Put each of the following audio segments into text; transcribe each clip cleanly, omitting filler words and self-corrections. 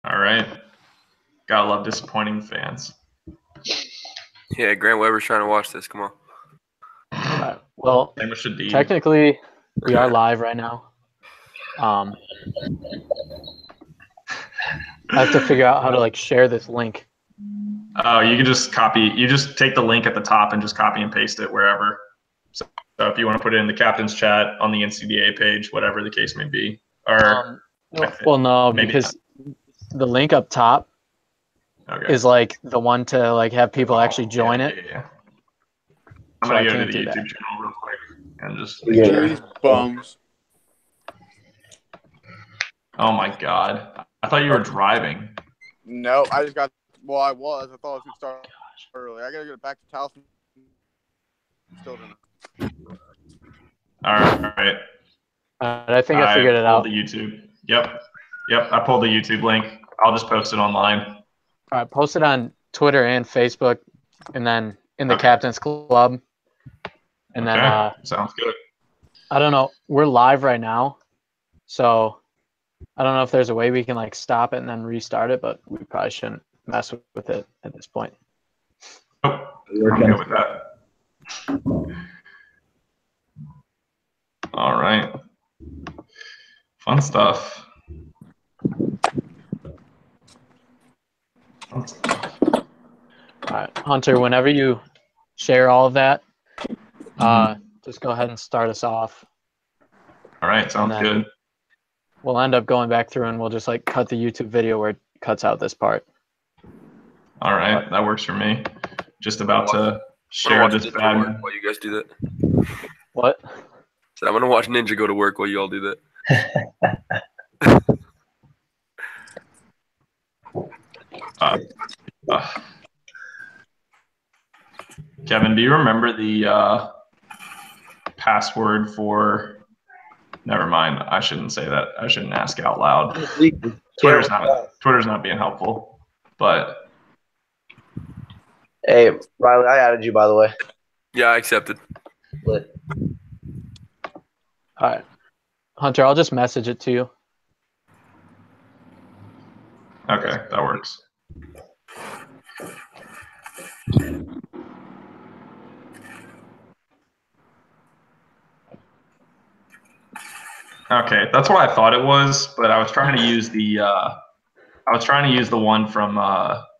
All right. Gotta love disappointing fans. Yeah, Grant Weber's trying to watch this. Come on. All right. Well, Same with Shadid. technically, we are live right now. I have to figure out how to share this link. Oh, you can just copy. You just take the link at the top and just copy and paste it wherever. So if you want to put it in the captain's chat on the NCDA page, whatever the case may be. Or no, maybe because the link up top is the one to have people actually join it. Yeah. I'm gonna go to the YouTube channel real quick and just. These bums. Oh my God! I thought you were driving. No, I just got. Well, I was. I thought I was gonna start early. I gotta get back to Towson. Still doing. All right. I think I figured it out. The YouTube. Yep. I pulled the YouTube link. I'll just post it online. All right, post it on Twitter and Facebook, and then in the Captain's Club. And then sounds good. I don't know. We're live right now, so I don't know if there's a way we can stop it and then restart it, but we probably shouldn't mess with it at this point. Oh, I'm good with that. All right. Fun stuff. All right, Hunter, whenever you share all of that, just go ahead and start us off. All right, sounds good. We'll end up going back through and we'll just cut the YouTube video where it cuts out this part. All right, that works for me. Just about to share this bad while you guys do that. What? So I'm gonna watch Ninja go to work while you all do that. Kevin, do you remember the password for? Never mind. I shouldn't say that. I shouldn't ask out loud. Twitter's not being helpful. But hey, Riley, I added you, by the way. Yeah, I accepted. Lit. All right, Hunter, I'll just message it to you. Okay, that works. Okay, that's what I thought it was, but I was trying to use the one from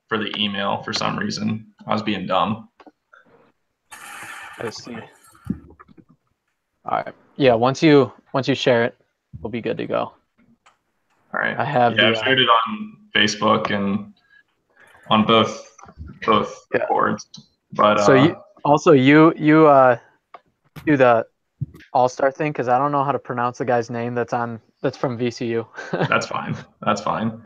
for the email for some reason. I was being dumb. I see. All right. Yeah, once you share it, we'll be good to go. All right. I have I've shared it on Facebook and on both boards. But so you do the All-Star thing, because I don't know how to pronounce the guy's name that's from VCU. That's fine. That's fine.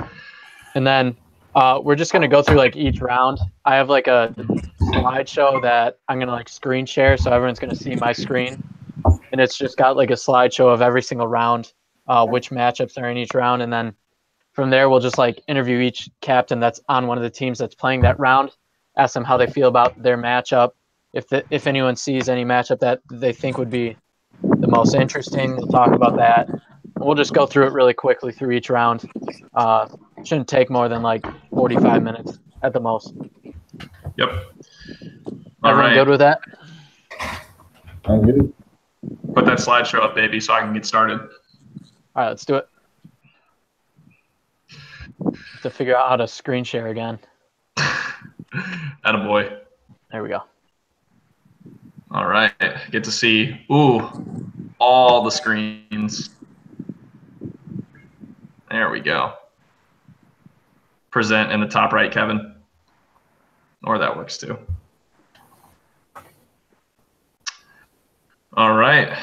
And then we're just gonna go through each round. I have a slideshow that I'm gonna screen share, so everyone's gonna see my screen, and it's just got a slideshow of every single round, which matchups are in each round, and then from there we'll just interview each captain that's on one of the teams that's playing that round, ask them how they feel about their matchup. If anyone sees any matchup that they think would be the most interesting, we'll talk about that. We'll just go through it really quickly through each round. Shouldn't take more than 45 minutes at the most. Yep. All Everyone right. good with that? I'm good. Put that slideshow up, baby, so I can get started. All right, let's do it. Have to figure out how to screen share again. Attaboy. There we go. All right. Get to see all the screens. There we go. Present in the top right, Kevin. Or that works too. All right.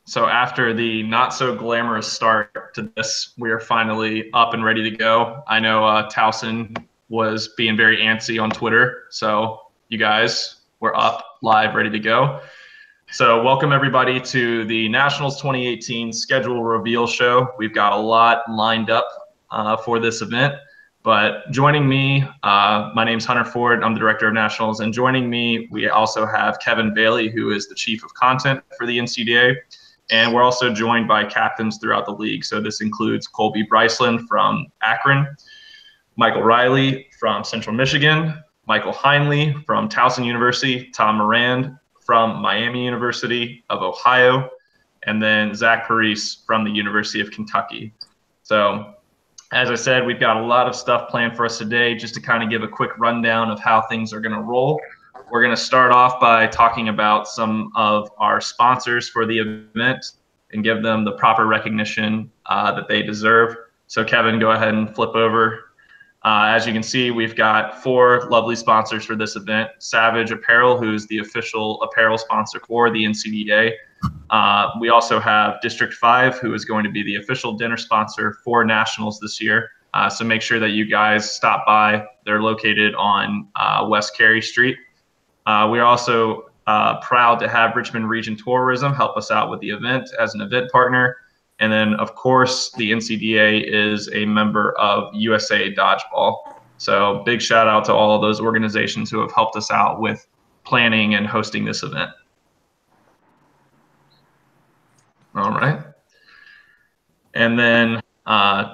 So after the not so glamorous start to this, we are finally up and ready to go. I know Towson was being very antsy on Twitter, so you guys were up, live, ready to go. So welcome everybody to the Nationals 2018 schedule reveal show. We've got a lot lined up for this event. But joining me, my name's Hunter Ford. I'm the director of Nationals. And joining me, we also have Kevin Bailey, who is the chief of content for the NCDA. And we're also joined by captains throughout the league. So this includes Colby Bryceland from Akron, Michael Riley from Central Michigan, Michael Heinley from Towson University, Tom Moran from Miami University of Ohio, and then Zach Parise from the University of Kentucky. So as I said, we've got a lot of stuff planned for us today. Just to kind of give a quick rundown of how things are going to roll. We're going to start off by talking about some of our sponsors for the event and give them the proper recognition that they deserve. So Kevin, go ahead and flip over. As you can see, we've got 4 lovely sponsors for this event. Savage Apparel, who's the official apparel sponsor for the NCDA. We also have District 5, who is going to be the official dinner sponsor for Nationals this year. So make sure that you guys stop by. They're located on West Cary Street. We're also proud to have Richmond Region Tourism help us out with the event as an event partner. And then, of course, the NCDA is a member of USA Dodgeball. So big shout out to all of those organizations who have helped us out with planning and hosting this event. All right. And then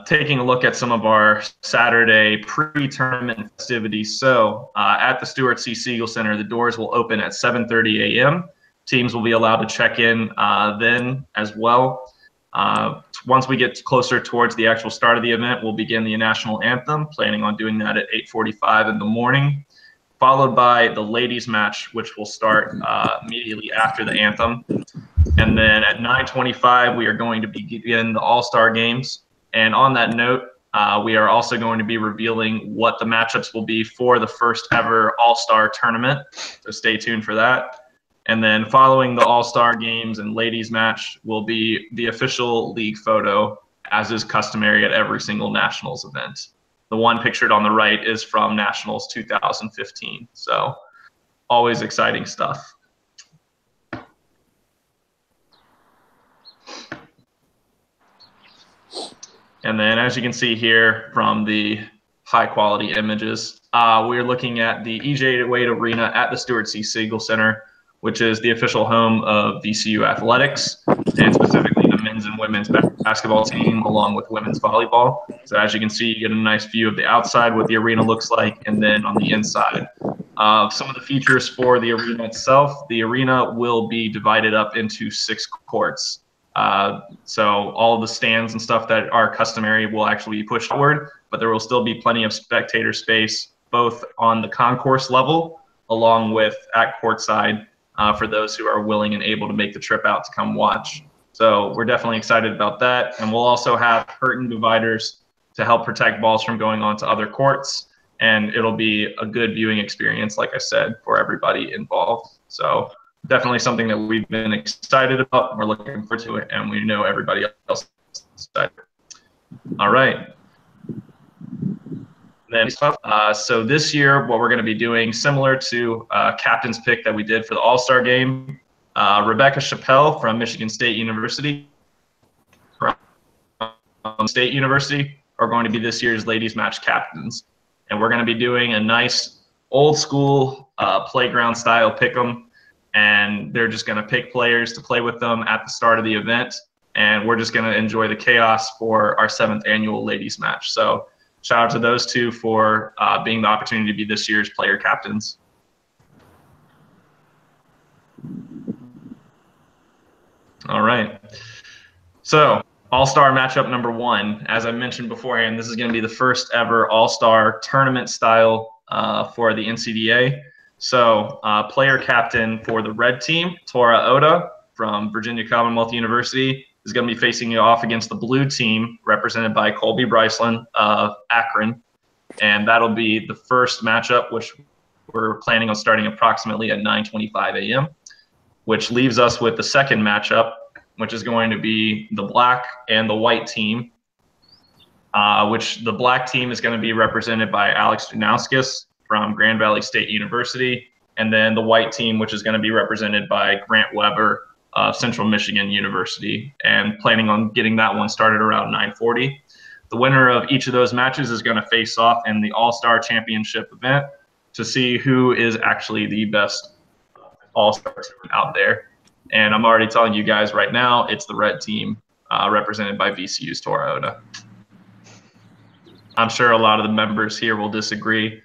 taking a look at some of our Saturday pre-tournament festivities. So at the Stuart C. Siegel Center, the doors will open at 7:30 a.m. Teams will be allowed to check in then as well. Once we get closer towards the actual start of the event, we'll begin the national anthem, planning on doing that at 8:45 in the morning, followed by the ladies match, which will start immediately after the anthem. And then at 9:25, we are going to begin the All-Star games. And on that note, we are also going to be revealing what the matchups will be for the first ever All-Star tournament. So stay tuned for that. And then following the All-Star games and ladies match will be the official league photo, as is customary at every single Nationals event. The one pictured on the right is from Nationals 2015. So always exciting stuff. And then as you can see here from the high quality images, we're looking at the E.J. Wade Arena at the Stuart C. Siegel Center, which is the official home of VCU athletics, and specifically the men's and women's basketball team, along with women's volleyball. So as you can see, you get a nice view of the outside, what the arena looks like, and then on the inside. Some of the features for the arena itself, the arena will be divided up into 6 courts. So all of the stands and stuff that are customary will actually be pushed forward, but there will still be plenty of spectator space, both on the concourse level, along with at courtside, for those who are willing and able to make the trip out to come watch. So we're definitely excited about that. And we'll also have curtain dividers to help protect balls from going on to other courts. And it'll be a good viewing experience, like I said, for everybody involved. So definitely something that we've been excited about. We're looking forward to it, and we know everybody else is excited. All right. Then so this year, what we're going to be doing, similar to captain's pick that we did for the All-Star game, Rebecca Chappelle from Michigan State University, are going to be this year's ladies match captains. And we're going to be doing a nice old school playground style pick 'em. And they're just going to pick players to play with them at the start of the event. And we're just going to enjoy the chaos for our 7th annual ladies match. So shout out to those two for being the opportunity to be this year's player captains. All right. So All-Star matchup number 1. As I mentioned beforehand, this is going to be the first ever All-Star tournament style for the NCDA. So player captain for the red team, Tora Oda from Virginia Commonwealth University, is going to be facing off against the blue team represented by Colby Bryceland of Akron. And that'll be the first matchup, which we're planning on starting approximately at 9:25 a.m., which leaves us with the second matchup, which is going to be the black and the white team, which the black team is going to be represented by Alex Dunauskas from Grand Valley State University, and then the white team, which is going to be represented by Grant Weber of Central Michigan University, and planning on getting that one started around 9:40. The winner of each of those matches is going to face off in the All-Star Championship event to see who is actually the best All-Star team out there. And I'm already telling you guys right now, it's the red team represented by VCU's Tora Oda. I'm sure a lot of the members here will disagree.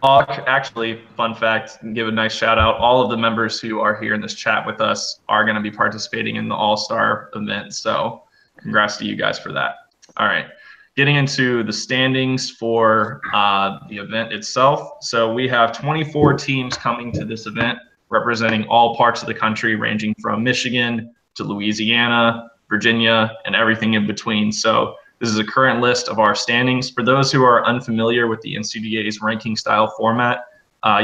Actually, fun fact, give a nice shout out. All of the members who are here in this chat with us are going to be participating in the All-Star event. So congrats to you guys for that. All right. Getting into the standings for the event itself. So we have 24 teams coming to this event, representing all parts of the country, ranging from Michigan to Louisiana, Virginia, and everything in between. So this is a current list of our standings. For those who are unfamiliar with the NCDA's ranking style format,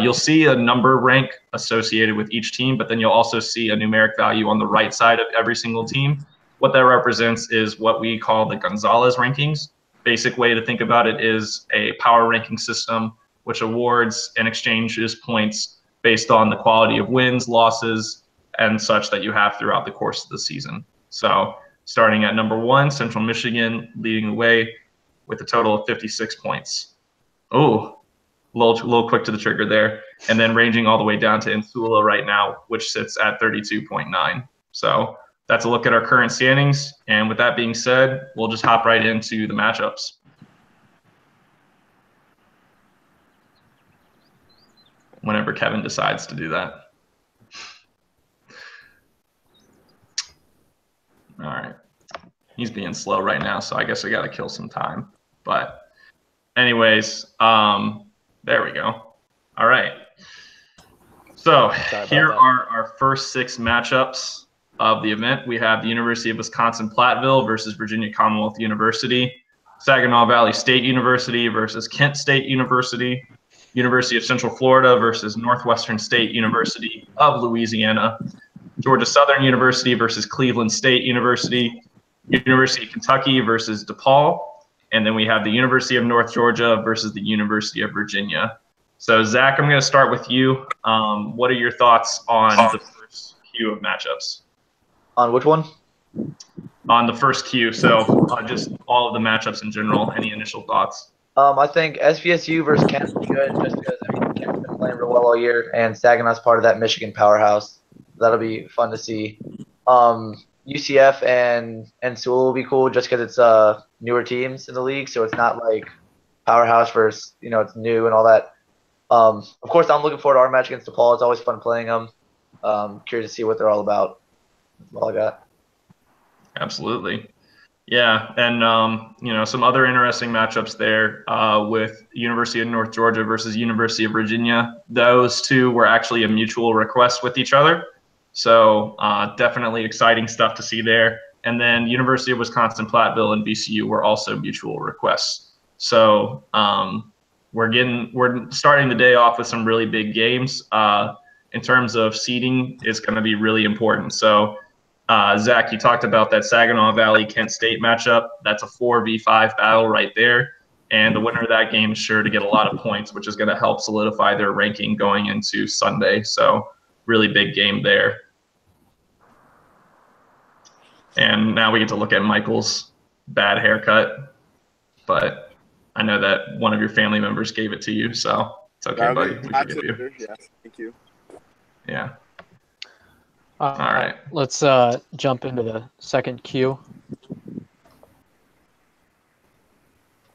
you'll see a number rank associated with each team, but then you'll also see a numeric value on the right side of every single team. What that represents is what we call the Gonzalez rankings. Basic way to think about it is a power ranking system which awards and exchanges points based on the quality of wins, losses, and such that you have throughout the course of the season. So starting at number 1, Central Michigan leading the way with a total of 56 points. Oh, a little quick to the trigger there. And then ranging all the way down to Insula right now, which sits at 32.9. So that's a look at our current standings. And with that being said, we'll just hop right into the matchups. Whenever Kevin decides to do that. All right. He's being slow right now, so I guess I got to kill some time. But anyways, there we go. All right. So here are our first 6 matchups of the event. We have the University of Wisconsin-Platteville versus Virginia Commonwealth University, Saginaw Valley State University versus Kent State University, University of Central Florida versus Northwestern State University of Louisiana, Georgia Southern University versus Cleveland State University, University of Kentucky versus DePaul, and then we have the University of North Georgia versus the University of Virginia. So, Zach, I'm going to start with you. What are your thoughts on the first queue of matchups? On which one? On the first queue, so just all of the matchups in general. Any initial thoughts? I think SVSU versus Kent will be good just because Kent's been playing real well all year, and Saginaw's part of that Michigan powerhouse. That'll be fun to see. UCF and Sewell will be cool just because it's newer teams in the league, so it's not like powerhouse versus it's new and all that. Of course, I'm looking forward to our match against DePaul. It's always fun playing them. Curious to see what they're all about. That's all I got. Absolutely. Yeah, and some other interesting matchups there with University of North Georgia versus University of Virginia. Those two were actually a mutual request with each other. So definitely exciting stuff to see there. And then University of Wisconsin-Platteville and VCU were also mutual requests. So we're starting the day off with some really big games. In terms of seeding, it's going to be really important. So Zach, you talked about that Saginaw Valley Kent State matchup. That's a 4v5 battle right there. And the winner of that game is sure to get a lot of points, which is going to help solidify their ranking going into Sunday. So really big game there. And now we get to look at Michael's bad haircut. But I know that one of your family members gave it to you, so it's okay, buddy. We forgive you. Yes, thank you. Yeah. All right. Let's jump into the second queue.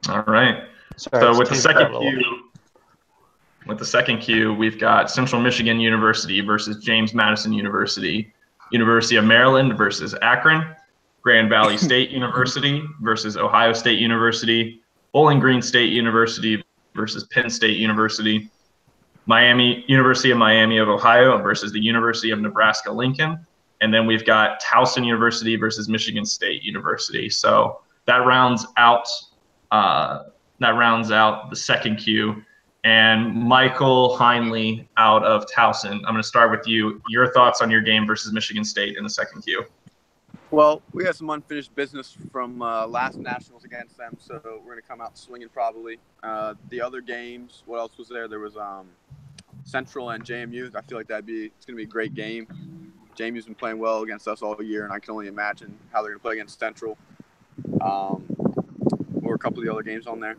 All right. Sorry, so with the second queue, we've got Central Michigan University versus James Madison University, University of Maryland versus Akron, Grand Valley State University versus Ohio State University, Bowling Green State University versus Penn State University, University of Miami of Ohio versus the University of Nebraska-Lincoln, and then we've got Towson University versus Michigan State University. So that rounds out the second queue. And Michael Heinley out of Towson, I'm going to start with you. Your thoughts on your game versus Michigan State in the second queue? Well, we had some unfinished business from last Nationals against them, so we're going to come out swinging probably. The other games, what else was there? There was Central and JMU. I feel like it's going to be a great game. JMU's been playing well against us all year, and I can only imagine how they're going to play against Central. Or a couple of the other games on there.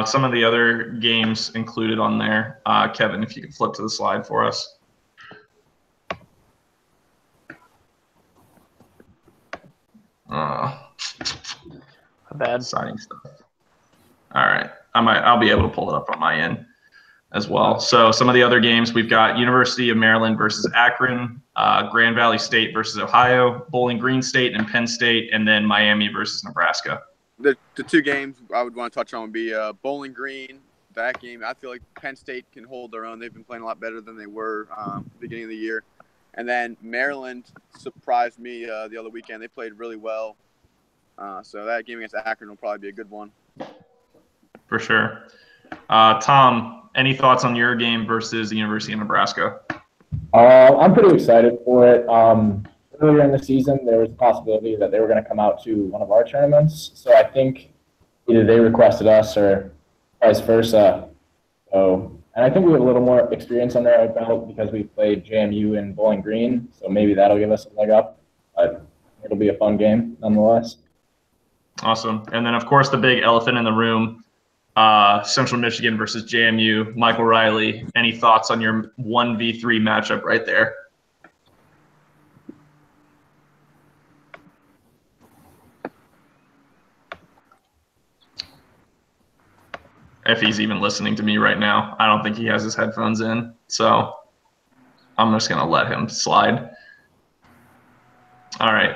Some of the other games included on there. Kevin, if you could flip to the slide for us. not bad. Exciting stuff. All right. I'll be able to pull it up on my end as well. So some of the other games, we've got University of Maryland versus Akron, Grand Valley State versus Ohio, Bowling Green State and Penn State, and then Miami versus Nebraska. The two games I would want to touch on would be Bowling Green. That game, I feel like Penn State can hold their own. They've been playing a lot better than they were beginning of the year. And then Maryland surprised me the other weekend. They played really well. So that game against Akron will probably be a good one. For sure. Tom, any thoughts on your game versus the University of Nebraska? I'm pretty excited for it. Earlier in the season, there was a possibility that they were going to come out to one of our tournaments. So I think either they requested us or vice versa. So, and I think we have a little more experience under our belt because we played JMU and Bowling Green. So maybe that'll give us a leg up. But it'll be a fun game nonetheless. Awesome. And then, of course, the big elephant in the room, Central Michigan versus JMU. Michael Riley, any thoughts on your 1v3 matchup right there? If he's even listening to me right now, I don't think he has his headphones in. So I'm just going to let him slide. All right.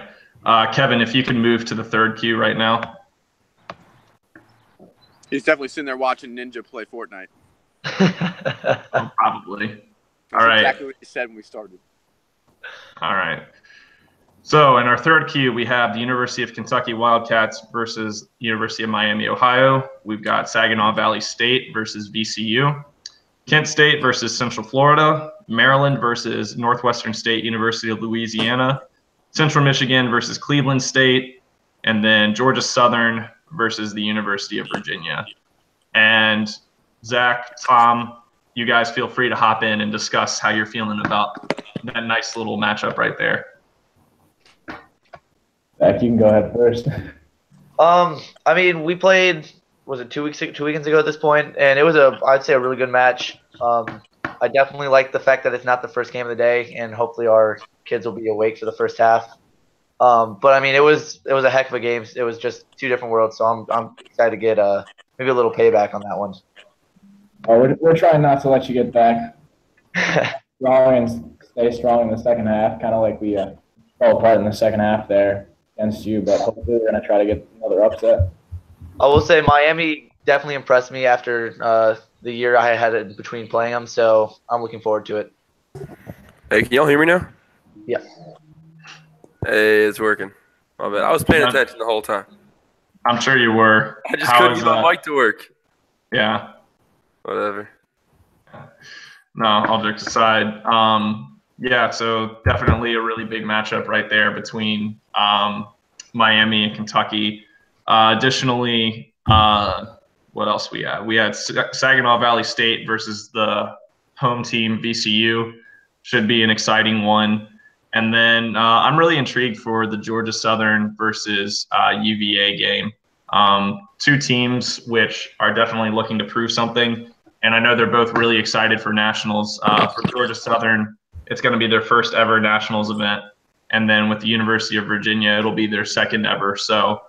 Kevin, if you can move to the third queue right now. He's definitely sitting there watching Ninja play Fortnite. Oh, probably. That's All right. exactly what he said when we started. All right. So in our third queue, we have the University of Kentucky Wildcats versus University of Miami, Ohio. We've got Saginaw Valley State versus VCU. Kent State versus Central Florida. Maryland versus Northwestern State University of Louisiana. Central Michigan versus Cleveland State. And then Georgia Southern versus the University of Virginia. And Zach, Tom, you guys feel free to hop in and discuss how you're feeling about that nice little matchup right there. Zach, you can go ahead first. I mean, we played, was it 2 weekends ago at this point, and it was I'd say a really good match. I definitely like the fact that it's not the first game of the day, and hopefully our kids will be awake for the first half. But I mean, it was a heck of a game. It was just two different worlds, so I'm excited to get maybe a little payback on that one. We're trying not to let you get back strong and stay strong in the second half, kind of like we fell apart in the second half there against you, but hopefully we're going to try to get another upset. I will say Miami definitely impressed me after the year I had in between playing them, so I'm looking forward to it. Hey, can y'all hear me now? Yeah. Hey, it's working. My bad. I was paying attention the whole time. I'm sure you were. I just couldn't get my mic to work. Yeah. Whatever. No, all jokes aside. Yeah, so definitely a really big matchup right there between Miami and Kentucky. Additionally, what else we had? We had Saginaw Valley State versus the home team VCU. Should be an exciting one. And then I'm really intrigued for the Georgia Southern versus UVA game. Two teams which are definitely looking to prove something. And I know they're both really excited for nationals. For Georgia Southern, it's going to be their first ever nationals event. And then with the University of Virginia, it'll be their second ever. So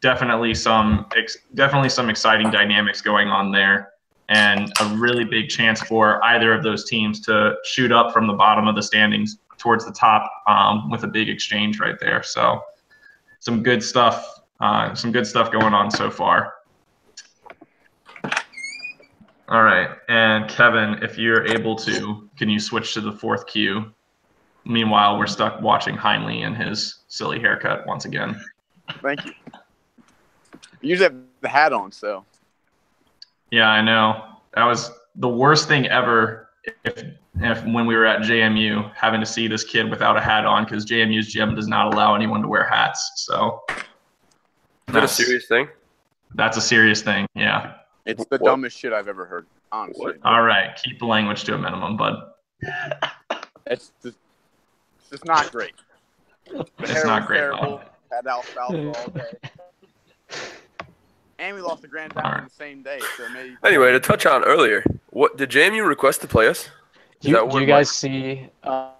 definitely some exciting dynamics going on there. And a really big chance for either of those teams to shoot up from the bottom of the standings towards the top with a big exchange right there. So some good stuff going on so far. All right, and Kevin, if you're able to, can you switch to the fourth queue? Meanwhile, we're stuck watching Heinley and his silly haircut once again. Thank you. You usually have the hat on, so. Yeah, I know. That was the worst thing ever if when we were at JMU, having to see this kid without a hat on because JMU's gym does not allow anyone to wear hats. So Is that a serious thing? That's a serious thing, yeah. It's the dumbest shit I've ever heard, honestly. All right, keep the language to a minimum, bud. It's just not great. It's not great. Terrible. Had alfalfa all day. And we lost the grand final the same day. So maybe. Anyway, to touch on earlier, what did JMU request to play us? Do you guys see? Yeah,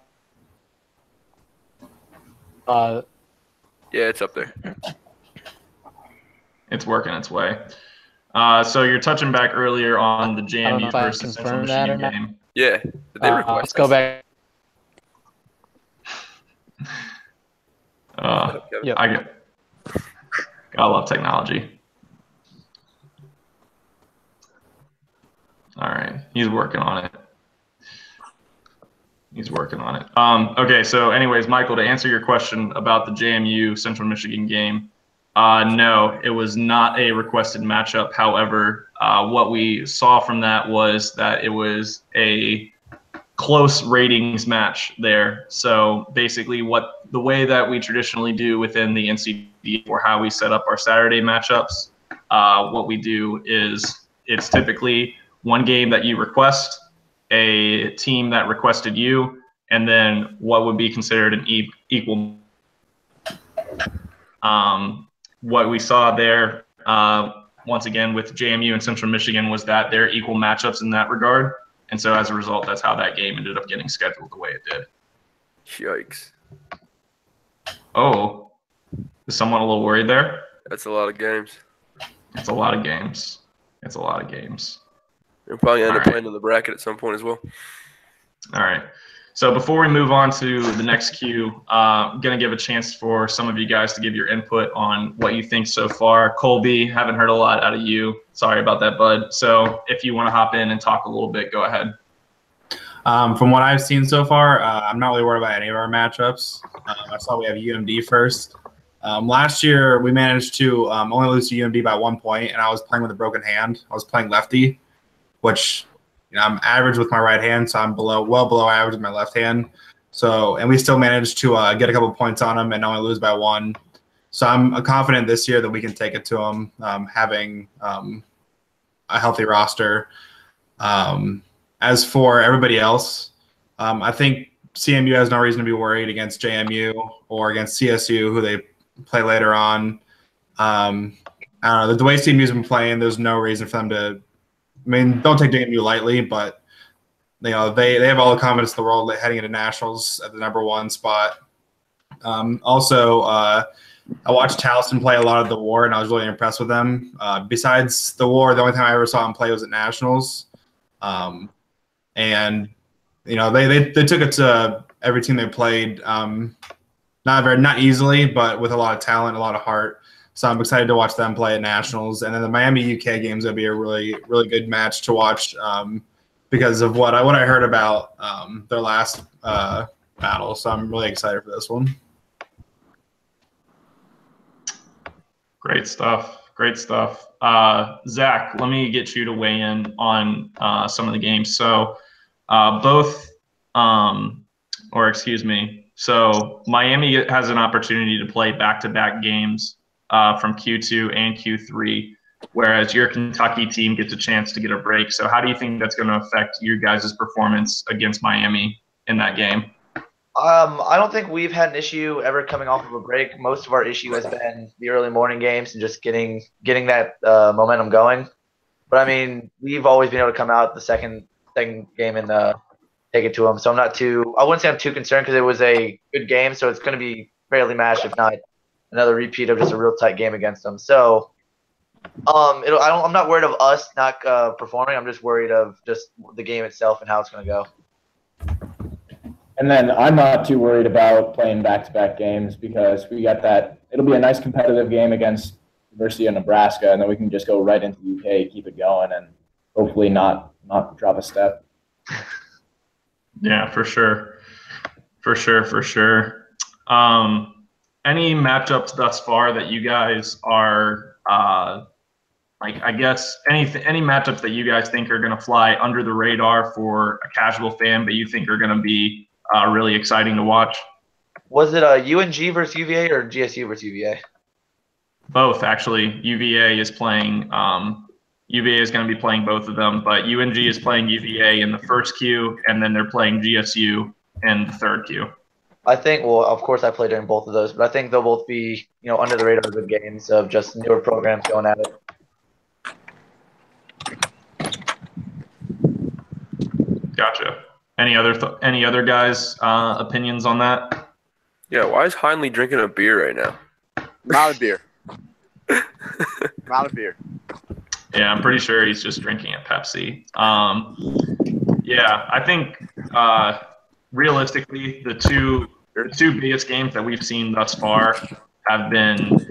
it's up there. It's working its way. So you're touching back earlier on the I don't know JMU if I versus Central confirmed that or Michigan not. game. Yeah. Did they request Let's go us? back. Yep. I love technology. All right, he's working on it. Okay, so anyways, Michael, to answer your question about the JMU Central Michigan game, no, it was not a requested matchup. However, what we saw from that was that it was a close ratings match there. So basically the way that we traditionally do within the NCD for how we set up our Saturday matchups, what we do is it's typically one game that you request, a team that requested you, and then what would be considered an equal. What we saw there, once again, with JMU and Central Michigan was that they're equal matchups in that regard. And so as a result, that's how that game ended up getting scheduled the way it did. Yikes. Oh, is someone a little worried there? That's a lot of games. It's a lot of games. They'll probably end up All right. playing in the bracket at some point as well. All right. So before we move on to the next cue, I'm going to give a chance for some of you guys to give your input on what you think so far. Colby, haven't heard a lot out of you. Sorry about that, bud. So if you want to hop in and talk a little bit, go ahead. From what I've seen so far, I'm not really worried about any of our matchups. I saw we have UMD first. Last year, we managed to only lose to UMD by 1 point, and I was playing with a broken hand. I was playing lefty, which I'm average with my right hand, so I'm well below average with my left hand. So, and we still managed to get a couple points on them and only lose by 1. So I'm confident this year that we can take it to them, having a healthy roster. As for everybody else, I think CMU has no reason to be worried against JMU or against CSU, who they play later on. I don't know. The way CMU's been playing, there's no reason for them to. I mean, don't take JMU lightly, but they have all the confidence in the world heading into nationals at the #1 spot. Also, I watched Towson play a lot of the War, and I was really impressed with them. Besides the War, the only time I ever saw him play was at nationals, and they took it to every team they played. Not easily, but with a lot of talent, a lot of heart. So I'm excited to watch them play at nationals, and then the Miami UK game's gonna be a really good match to watch because of what I heard about their last battle. So I'm really excited for this one. Great stuff. Zach, let me get you to weigh in on some of the games. So so Miami has an opportunity to play back-to-back games from Q2 and Q3, whereas your Kentucky team gets a chance to get a break. So how do you think that's going to affect your guys' performance against Miami in that game? I don't think we've had an issue ever coming off of a break. Most of our issue has been the early morning games and just getting that momentum going. But I mean, we've always been able to come out the second game and take it to them. So I wouldn't say I'm too concerned because it was a good game. So it's going to be fairly matched, if not another repeat of just a real tight game against them. So I'm not worried of us not performing. I'm just worried of just the game itself and how it's going to go. And then I'm not too worried about playing back-to-back games because we got that. It'll be a nice competitive game against University of Nebraska, and then we can just go right into the UK, keep it going, and hopefully not drop a step. Yeah, for sure. Any matchups thus far that you guys are I guess any matchups that you guys think are going to fly under the radar for a casual fan, but you think are going to be really exciting to watch? Was it UNG versus UVA or GSU versus UVA? Both, actually. UVA is playing. UVA is going to be playing both of them, but UNG is playing UVA in the first queue, and then they're playing GSU in the third queue. I think. Well, of course, I played during both of those, but I think they'll both be under the radar good games of just newer programs going at it. Gotcha. Any other guys' opinions on that? Yeah, why is Heinley drinking a beer right now? Not a beer. I'm out of beer. Yeah, I'm pretty sure he's just drinking a Pepsi. Yeah, I think realistically, the two biggest games that we've seen thus far have been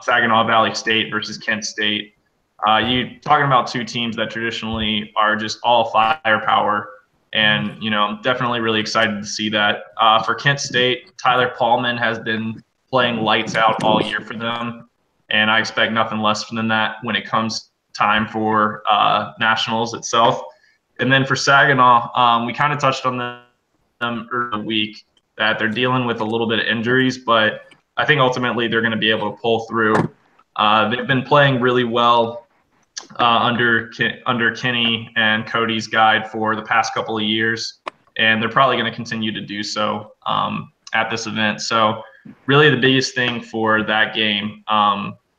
Saginaw Valley State versus Kent State. You talking about two teams that traditionally are just all firepower, and I'm definitely really excited to see that. For Kent State, Tyler Paulman has been playing lights out all year for them, and I expect nothing less than that when it comes time for nationals itself. And then for Saginaw, we kind of touched on them earlier in the week that they're dealing with a little bit of injuries, but I think ultimately they're going to be able to pull through. They've been playing really well under Kenny and Cody's guide for the past couple of years, and they're probably going to continue to do so at this event. So really the biggest thing for that game,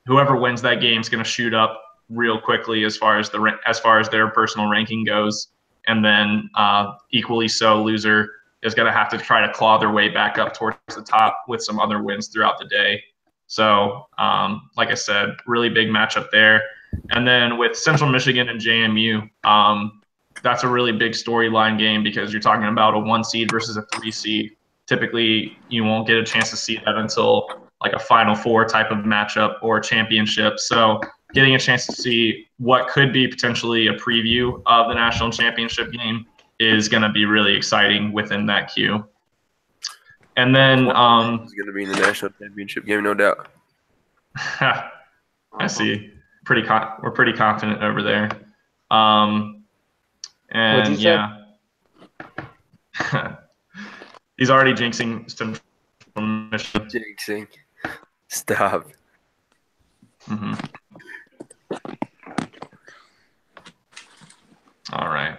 whoever wins that game is going to shoot up real quickly as far as their personal ranking goes, and then equally so, loser is going to have to try to claw their way back up towards the top with some other wins throughout the day. So, like I said, really big matchup there. And then with Central Michigan and JMU, that's a really big storyline game because you're talking about a 1 seed versus a 3 seed. Typically, you won't get a chance to see that until like a Final Four type of matchup or a championship. So getting a chance to see what could be potentially a preview of the national championship game is going to be really exciting within that queue. And then it's going to be in the national championship game, no doubt. I see. We're pretty confident over there. And yeah, he's already jinxing from Michigan. Jinxing. Stop. Mm-hmm. All right.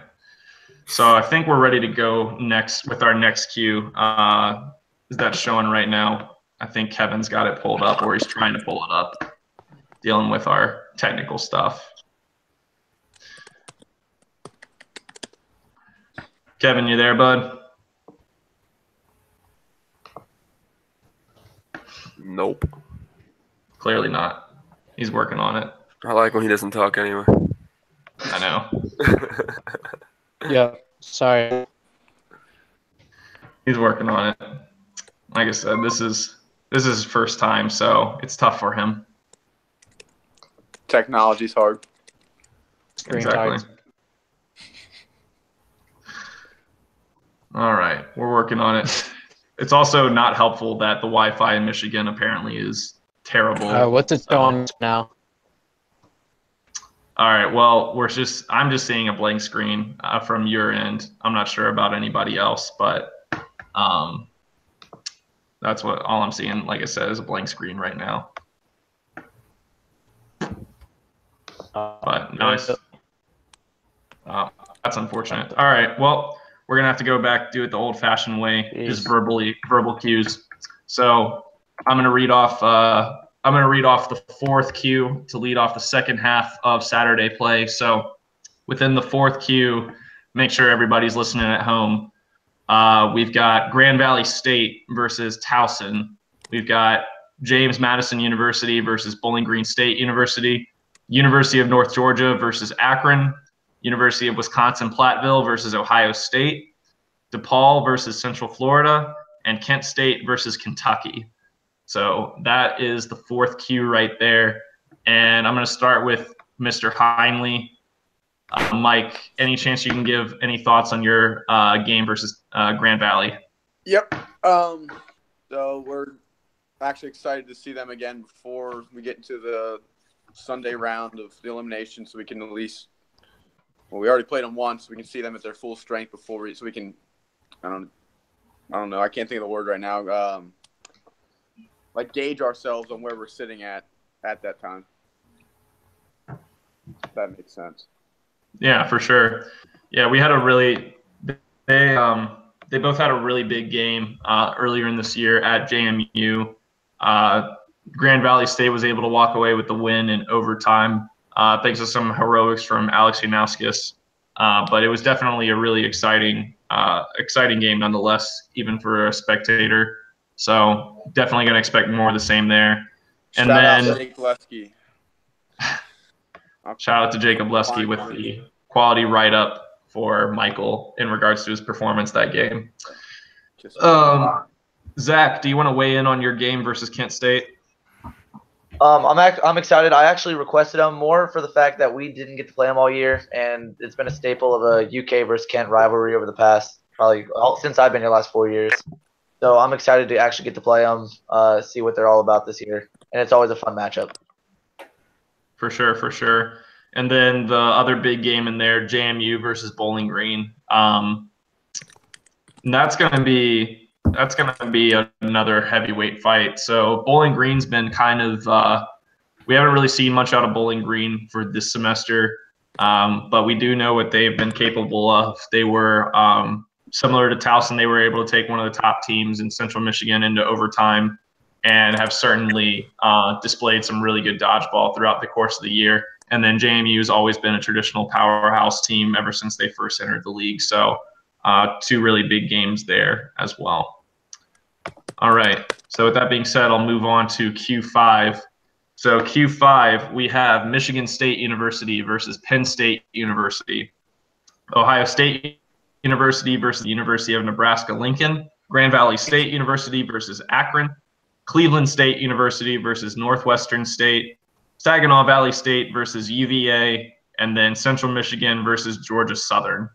So I think we're ready to go next with our next queue. Is that showing right now? I think Kevin's got it pulled up, or he's trying to pull it up, dealing with our technical stuff. Kevin, you there, bud? Nope. Clearly not. He's working on it. I like when he doesn't talk anyway. I know. Yeah, sorry. He's working on it. Like I said, this is his first time, so it's tough for him. Technology's hard. Exactly. All right, we're working on it. It's also not helpful that the Wi-Fi in Michigan apparently is terrible. What's it showing now? All right, well, I'm just seeing a blank screen from your end. I'm not sure about anybody else, but that's all I'm seeing. Like I said, is a blank screen right now. But nice. That's unfortunate. All right, well, we're gonna have to go back, do it the old-fashioned way, just verbal cues. So I'm gonna read off the fourth cue to lead off the second half of Saturday play. So within the fourth cue, make sure everybody's listening at home. We've got Grand Valley State versus Towson. We've got James Madison University versus Bowling Green State University. University of North Georgia versus Akron. University of Wisconsin-Platteville versus Ohio State. DePaul versus Central Florida. And Kent State versus Kentucky. So that is the fourth cue right there. And I'm going to start with Mr. Heinley. Mike, any chance you can give any thoughts on your game versus Grand Valley? Yep. So we're actually excited to see them again before we get into the Sunday round of the elimination, so we can at least – well, we already played them once. So we can see them at their full strength so we can – I don't know. I can't think of the word right now. Gauge ourselves on where we're sitting at that time. If that makes sense. Yeah, for sure. Yeah, we had they both had a really big game earlier in this year at JMU. Grand Valley State was able to walk away with the win in overtime thanks to some heroics from Alex Yanauskas. But it was definitely a really exciting game nonetheless, even for a spectator. So definitely going to expect more of the same there. And Shout out to Jake Lesky. Shout out to Jacob Lesky with the quality write-up for Michael in regards to his performance that game. Zach, do you want to weigh in on your game versus Kent State? I'm excited. I actually requested him more for the fact that we didn't get to play him all year, and it's been a staple of a UK versus Kent rivalry over the past since I've been here last 4 years. So I'm excited to actually get to play them, see what they're all about this year, and it's always a fun matchup. For sure, for sure. And then the other big game in there, JMU versus Bowling Green. And that's gonna be another heavyweight fight. So Bowling Green's been kind of we haven't really seen much out of Bowling Green for this semester, but we do know what they've been capable of. They were similar to Towson. They were able to take one of the top teams in Central Michigan into overtime, and have certainly displayed some really good dodgeball throughout the course of the year. And then JMU has always been a traditional powerhouse team ever since they first entered the league. So 2 really big games there as well. All right. So with that being said, I'll move on to Q5. So Q5, we have Michigan State University versus Penn State University, Ohio State University versus the University of Nebraska-Lincoln, Grand Valley State University versus Akron, Cleveland State University versus Northwestern State, Saginaw Valley State versus UVA, and then Central Michigan versus Georgia Southern.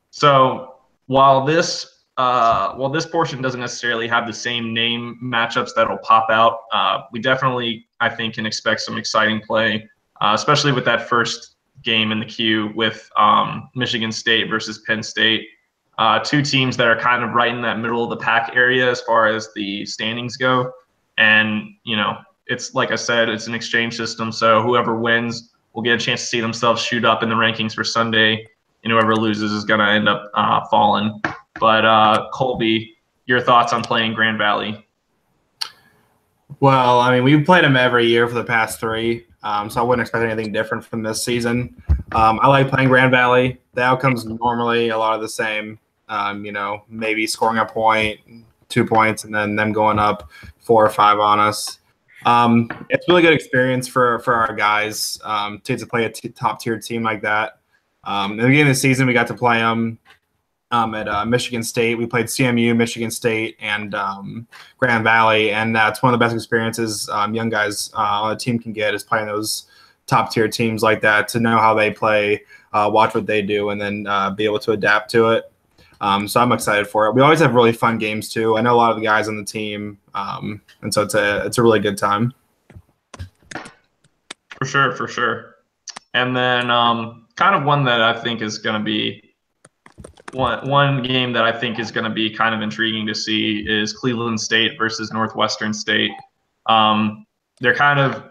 So while this portion doesn't necessarily have the same name matchups that'll pop out, we definitely, I think, can expect some exciting play, especially with that first game in the queue with Michigan State versus Penn State. 2 teams that are kind of right in that middle of the pack area as far as the standings go. And, it's like I said, it's an exchange system. So whoever wins will get a chance to see themselves shoot up in the rankings for Sunday. And whoever loses is going to end up falling. But Colby, your thoughts on playing Grand Valley? Well, I mean, we've played them every year for the past 3, so I wouldn't expect anything different from this season. I like playing Grand Valley. The outcome's normally a lot of the same. Maybe scoring a point, 2 points, and then them going up 4 or 5 on us. It's a really good experience for our guys to play a top-tier team like that. At the beginning of the season, we got to play them at Michigan State. We played CMU, Michigan State, and Grand Valley, and that's one of the best experiences young guys on a team can get, is playing those top-tier teams like that, to know how they play, watch what they do, and then be able to adapt to it. So I'm excited for it. We always have really fun games too. I know a lot of the guys on the team, and so it's a really good time. For sure. And then kind of one that I think is going to be one game that I think is going to be kind of intriguing to see is Cleveland State versus Northwestern State. They're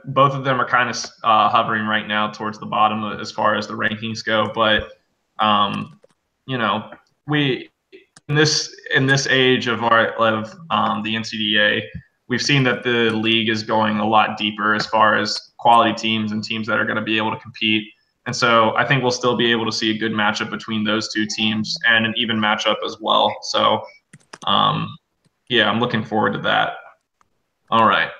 both of them are kind of hovering right now towards the bottom as far as the rankings go, but we in this age of the NCDA, we've seen that the league is going a lot deeper as far as quality teams and teams that are going to be able to compete. And so I think we'll still be able to see a good matchup between those 2 teams, and an even matchup as well. So, I'm looking forward to that. All right.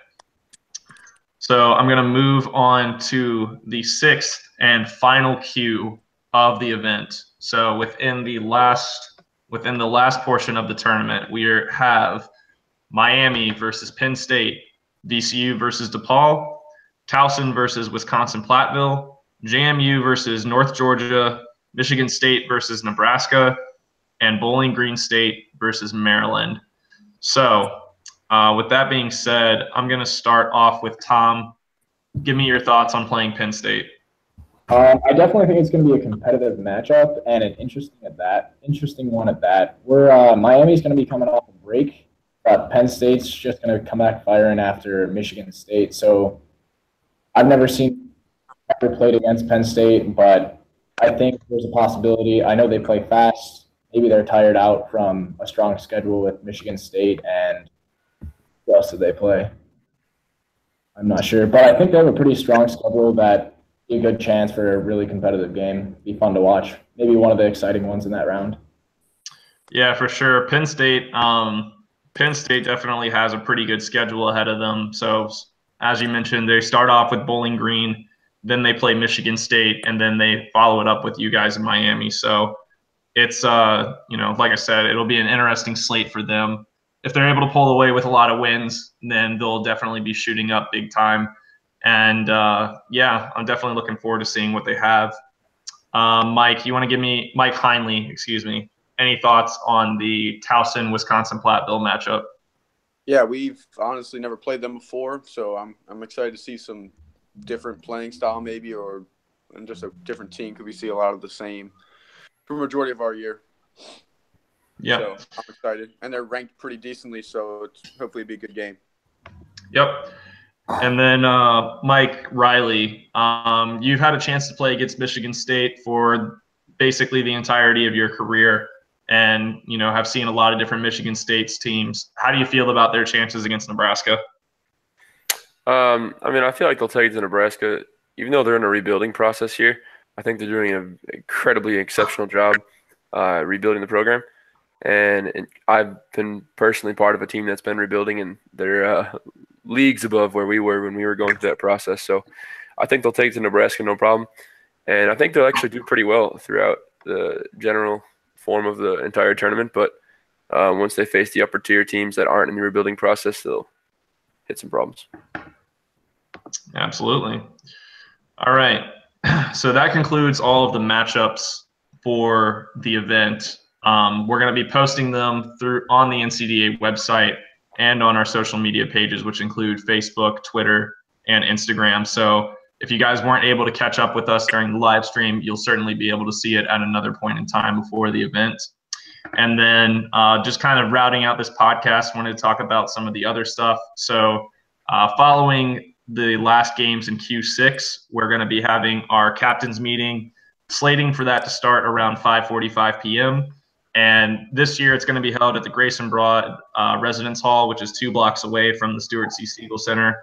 So I'm going to move on to the 6th and final Q of the event. So within the last portion of the tournament, we have Miami versus Penn State, VCU versus DePaul, Towson versus Wisconsin-Platteville, JMU versus North Georgia, Michigan State versus Nebraska, and Bowling Green State versus Maryland. So with that being said, I'm going to start off with Tom. Give me your thoughts on playing Penn State. I definitely think it's going to be a competitive matchup, and an interesting one at that. Miami's going to be coming off a break, but Penn State's just going to come back firing after Michigan State. So I've never played against Penn State, but I think there's a possibility. I know they play fast. Maybe they're tired out from a strong schedule with Michigan State, and who else did they play? I'm not sure, but I think they have a pretty strong schedule that be a good chance for a really competitive game. Be fun to watch. Maybe one of the exciting ones in that round. Yeah, for sure. Penn State definitely has a pretty good schedule ahead of them. So as you mentioned, they start off with Bowling Green, Then they play Michigan State, and then they follow it up with you guys in Miami. So it's like I said, it'll be an interesting slate for them. If they're able to pull away with a lot of wins, then they'll definitely be shooting up big time. And I'm definitely looking forward to seeing what they have. Mike, you want to give me Mike Heinley, excuse me, any thoughts on the Towson Wisconsin Platteville matchup? Yeah, we've honestly never played them before, so I'm excited to see some different playing style maybe, or just a different team. Could we see a lot of the same for the majority of our year? Yeah, so I'm excited, and they're ranked pretty decently, so it's hopefully be a good game. Yep. And then Mike Riley, you've had a chance to play against Michigan State for basically the entirety of your career, and have seen a lot of different Michigan State's teams. How do you feel about their chances against Nebraska? I feel like they'll take it to Nebraska, even though they're in a rebuilding process here. I think they're doing an incredibly exceptional job rebuilding the program. And I've been personally part of a team that's been rebuilding, and they're leagues above where we were when we were going through that process. So I think they'll take it to Nebraska, no problem. And I think they'll actually do pretty well throughout the general form of the entire tournament. But once they face the upper tier teams that aren't in the rebuilding process, they'll hit some problems. Absolutely. All right. So that concludes all of the matchups for the event. We're going to be posting them on the NCDA website and on our social media pages, which include Facebook, Twitter, and Instagram. So if you guys weren't able to catch up with us during the live stream, you'll certainly be able to see it at another point in time before the event. And then just kind of routing out this podcast, wanted to talk about some of the other stuff. So following the last games in Q6, we're going to be having our captain's meeting, slating for that to start around 5:45 p.m. And this year it's going to be held at the Grayson Broad Residence Hall, which is 2 blocks away from the Stuart C. Siegel Center.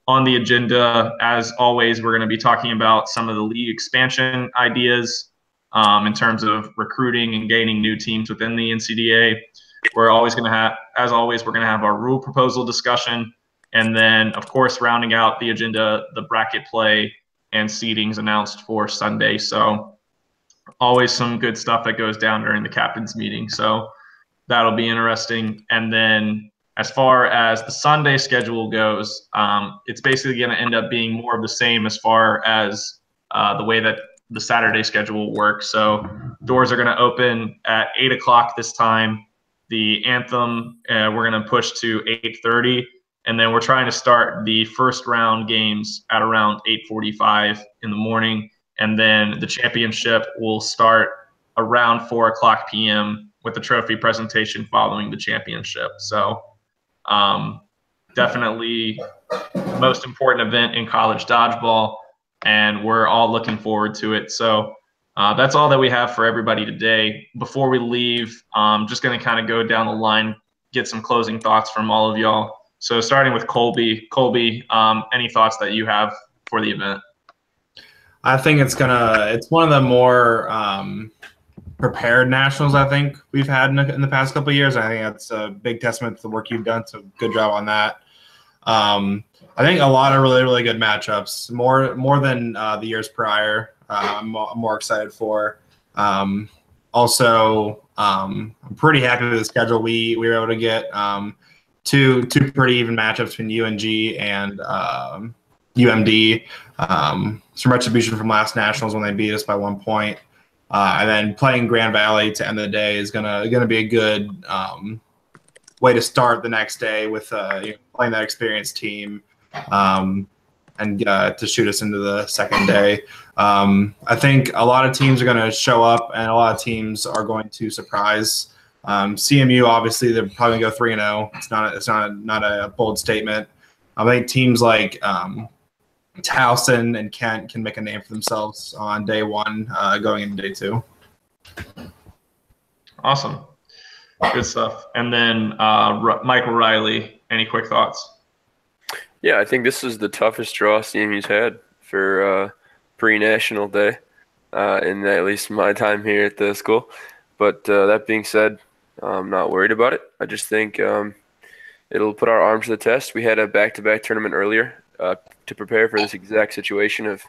On the agenda, as always, we're going to be talking about some of the league expansion ideas in terms of recruiting and gaining new teams within the NCDA. We're always going to have, as always, we're going to have our rule proposal discussion. And then, of course, rounding out the agenda, the bracket play and seedings announced for Sunday. So always some good stuff that goes down during the captain's meeting. So that'll be interesting. And then as far as the Sunday schedule goes, it's basically going to end up being more of the same as far as the way that the Saturday schedule works. So doors are going to open at 8 o'clock this time. The anthem, we're going to push to 8:30. And then we're trying to start the first round games at around 8:45 in the morning. And then the championship will start around 4 o'clock p.m. with the trophy presentation following the championship. So definitely the most important event in college dodgeball, and we're all looking forward to it. So that's all that we have for everybody today. Before we leave, just going to kind of go down the line, get some closing thoughts from all of y'all. So starting with Colby. Colby, any thoughts that you have for the event? I think it's one of the more prepared nationals I think we've had in the past couple of years. I think that's a big testament to the work you've done. So good job on that. I think a lot of really, really good matchups, more than the years prior. I'm more excited for. Also, I'm pretty happy with the schedule we were able to get. Two pretty even matchups between UNG and UMD. Some retribution from last nationals when they beat us by 1 point, and then playing Grand Valley to end the day is gonna be a good way to start the next day with playing that experienced team, and to shoot us into the second day. I think a lot of teams are going to show up, and a lot of teams are going to surprise. CMU, obviously, they're probably going to go 3-0. It's not a bold statement. I think teams like Towson and Kent can make a name for themselves on day one, going into day two. Awesome. Good stuff. And then Michael Riley, any quick thoughts? Yeah, I think this is the toughest draw CMU's had for pre-national day in at least my time here at the school. But that being said, I'm not worried about it. I just think it'll put our arms to the test. We had a back-to-back tournament earlier to prepare for this exact situation of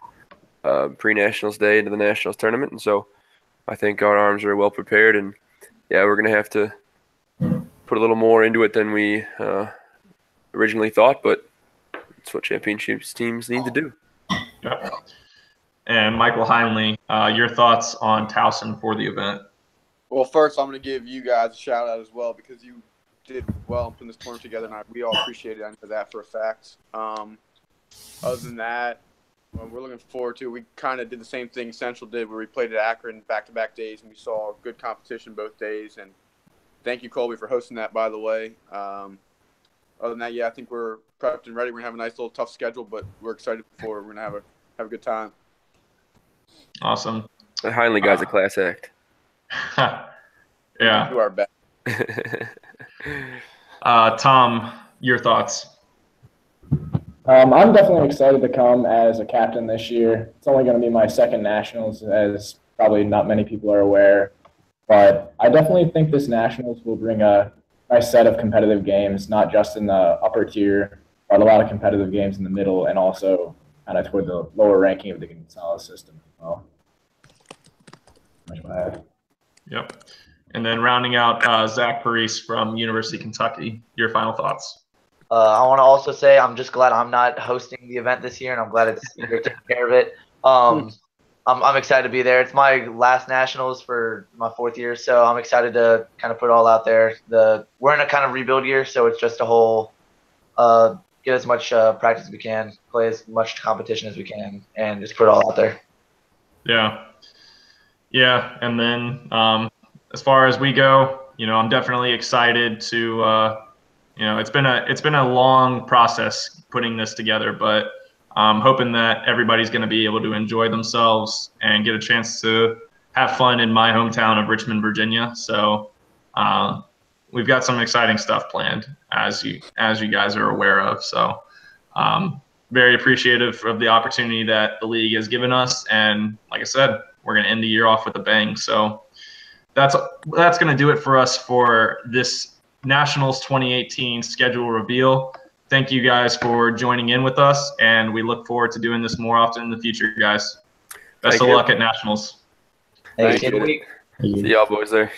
pre-nationals day into the nationals tournament, and so I think our arms are well prepared. And yeah, we're gonna have to put a little more into it than we originally thought, but it's what championships teams need to do. Yep. And Michael Heinley, your thoughts on Towson for the event? Well, first, I'm going to give you guys a shout out as well because you did well in putting this tournament together, and we all appreciate it. I know that for a fact. Other than that, we're looking forward to. We kind of did the same thing Central did, where we played at Akron back-to-back days, and we saw good competition both days. And thank you, Colby, for hosting that, by the way. Other than that, yeah, I think we're prepped and ready. We're going to have a nice little tough schedule, but we're excited for it. We're going to have a good time. Awesome. The Heinley guy's a class act. Yeah. We do our best. Tom, your thoughts? I'm definitely excited to come as a captain this year. It's only going to be my second nationals, as probably not many people are aware. But I definitely think this nationals will bring a nice set of competitive games, not just in the upper tier, but a lot of competitive games in the middle and also kind of toward the lower ranking of the Gonzalez system as well. Yep. And then rounding out Zach Parise from University of Kentucky, your final thoughts? I want to also say I'm just glad I'm not hosting the event this year, and I'm glad you're taking care of it. I'm excited to be there. It's my last nationals for my fourth year, so I'm excited to kind of put it all out there. We're in a kind of rebuild year, so it's just a whole get as much practice as we can, play as much competition as we can, and just put it all out there. Yeah. Yeah, and then as far as we go, I'm definitely excited to. It's been a long process putting this together, but I'm hoping that everybody's going to be able to enjoy themselves and get a chance to have fun in my hometown of Richmond, Virginia. So we've got some exciting stuff planned, as you guys are aware of. So very appreciative of the opportunity that the league has given us, and like I said, we're going to end the year off with a bang. So that's going to do it for us for this Nationals 2018 schedule reveal. Thank you guys for joining in with us, and we look forward to doing this more often in the future, guys. Best of luck at Nationals. Thank you. See y'all boys there.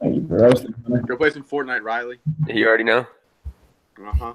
Thank you for hosting. Go play some Fortnite, Riley. You already know. Uh-huh.